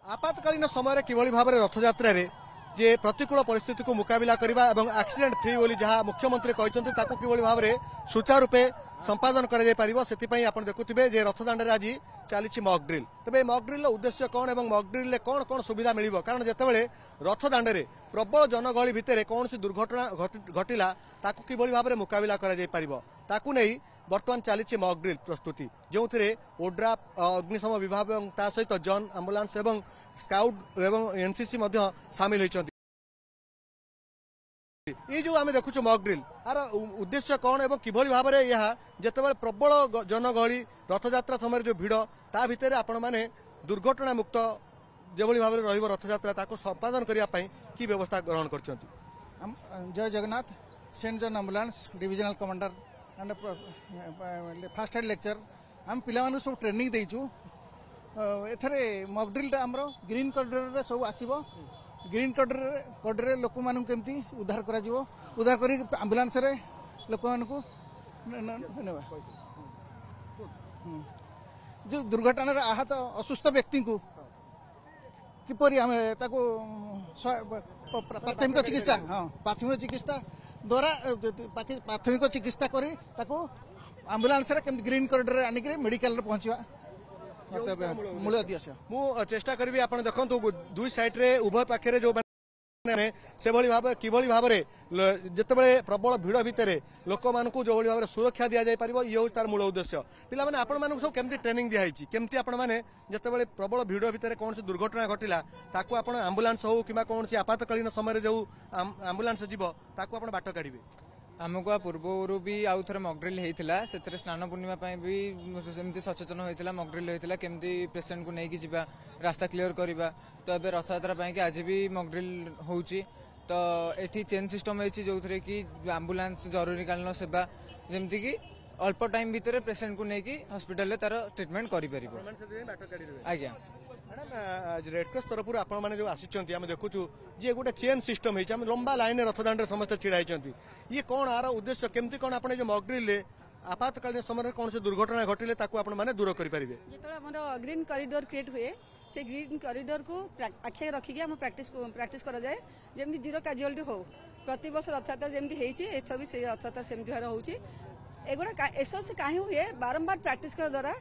आपातकालीन समय किभली भाव में रथयात्रा जे प्रतिकूल परिस्थिति को मुकाबला करने और एक्सीडेंट फ्री बोली जहाँ मुख्यमंत्री कहते किभली भाव में सुचारूपे संपादन कर देखुए जे रथदाण्ड आज चली मॉक ड्रिल तेज मॉक ड्रिल उद्देश्य कौन और मॉक ड्रिल कौन कौन सुविधा मिल कारण जितेबाला रथदाण्ड में प्रबल जनगहली भितर कौन सी दुर्घटना घटला किभली भाव में मुकाबला कर बर्तमान चली मॉक ड्रिल प्रस्तुति जो थे ओड्राफ अग्निशम विभाग और सहित जन आंबुलांस और स्काउट और एनसीसी सामिल होती ये जो आम देखु मॉक ड्रिल यार उद्देश्य कौन और किभली भाव में यह जिते प्रबल जनगहली रथयात्रा समय जो भिड़ ता भितर आपण मैंने दुर्घटना मुक्त जो भाव में रथयात्रा संपादन करने की व्यवस्था ग्रहण कर जय Jagannath Saint John ambulance divisional commander and first aid lecture आम पिला सब ट्रेनिंग देचु एथरे मॉक ड्रिल आमर ग्रीन कॉरिडोर सब आसीबो ग्रीन कॉरिडोर लोक मान केमती उद्धार करा जिवो उद्धार करी आंबुलांस रे लोक मान को जो दुर्घटना आहत असुस्थ व्यक्ति को किपरि आम ताको प्राथमिक चिकित्सा हाँ प्राथमिक चिकित्सा द्वारा प्राथमिक चिकित्सा करी आंबुलांस ग्रीन कॉरिडोर आनिक मेडिकल पहुंचा मूल उद्देश्य मु चेष्टा करी आप देखो दुई साइड रे उभय पाखे जो से भाव किभली भाव में जिते प्रबल भिड़ भितर लोक मान जो भाव में सुरक्षा दि जापर ये तार मूल उद्देश्य पिला आपण मानक सब केमती ट्रेनिंग दिखाई केमती आपण मैंने जिते प्रबल भिड़ भितर कौन दुर्घटना घटला ताकू आपण आंबुलांस हो कि कौन आपातकालीन समय जो आंबुलांस जीव ताकू आपण बाट काढ़े आमको पूर्व भी आउ थे मॉकड्रिल होता से स्नान पूर्णिमा भी सेमती सचेतन होता मॉकड्रिल होता केमती पेसेंट को लेकिन जीवा रास्ता क्लीयर करवा तो ये रथयात्रा कि आज भी मॉकड्रिल होची तो ये चेन सिस्टम होती जो थे कि आंबुलांस जरूरीकालीन सेवा जमती कि अल्प टाइम भितर पेसेंट को लेकिन हॉस्पिटल तार ट्रीटमेंट कर आज्ञा मैडम रेडक्रॉस तरफ आपने जो आसी देखु जी गोटे चेन सिस्टम है लंबा लाइन रथदाण्ड समस्त छिड़ा ये कौन आर उद्देश्य केमती कौन आप मॉकड्रिल आपातकालीन समय कौन से दुर्घटना घटिले मैंने दूर करेंगे जो ग्रीन कॉरिडोर क्रिएट हुए से ग्रीन कॉरिडोर को आखिए रखिक प्रैक्टिस करा जाए जमी जीरो कैजुअलिटी हो प्रति वर्ष रथयात्रा जमी होती भी से रथयात्रा सेमती भाव होगी एगुड़ा एसएस कहीं हुए बारंबार प्रैक्टिस करने द्वारा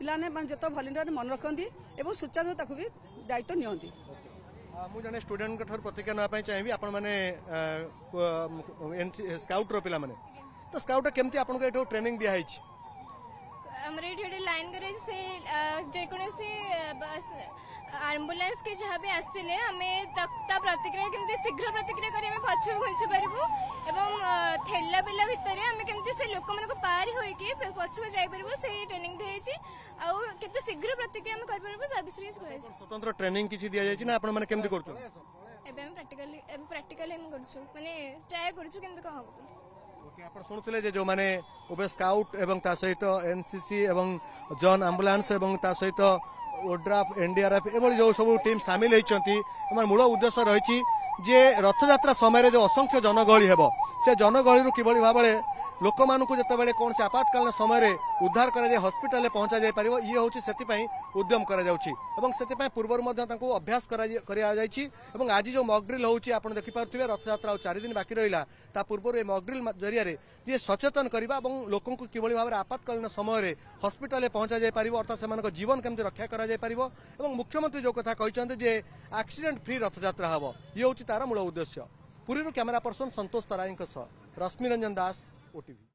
पिलाने जो भलेंटियर मन रखती और सुचारू ताकू भी दायित्व नियंती मुझे स्टूडेंट प्रतिक्रिया नापी चाहिए आपण मैंने स्काउट रो पिला माने तो स्काउट केमती आपन को ट्रेनिंग दिया हमरे एठे लाइन करे से जेकोसी एम्बुलेंस के जहाँ भी आसते हमें प्रतिक्रिया केमती शीघ्र प्रतिक्रिया करें पछु घुंची पारू एवं ठेला पेला भितर आम केमती से लोक मान पार होइके पछु जाइपर से ट्रेनिंग दिखाई आते शीघ्र प्रतिक्रिया हम कर स्वतंत्र ट्रेनिंग किसी दि जाए ना आपण माने केमती करछो एबे हम प्रैक्टिकली हम करछो माने ट्राई करछो केमती कह हो आप शुणुले जो मैंने उभय स्काउट एवं ता सहित एनसीसी एवं जन आंबुलांस एवं ता सहित ओड्राफ एनडीआरएफ एवं जो सब टीम सामिल होती मूल उद्देश्य रही जे रथयात्रा समय जो असंख्य जनगहली है से जनगहली किभली भाव में लोक मान जिते कौन से आपातकालीन समय उद्धार कर हॉस्पिटल पहुंचा जाए पार ये हूँ से उद्यम कर पूर्व अभ्यास कर आज जो मॉकड्रिल होती आप देखिपे रथयात्रा 4 दिन बाकी रहा पूर्व ये मॉकड्रिल जरिया ये सचेतन करने और लोक किभली भाव में आपातकालीन समय हॉस्पिटल पहुंचा जाए पार अर्थात से जीवन केमती रक्षा कर मुख्यमंत्री जो कथा कहते एक्सीडेंट फ्री रथयात्रा हम ये हूँ तार मूल उद्देश्य पुरी कैमेरा पर्सन संतोष तराई रश्मि रंजन दास ओटीवी।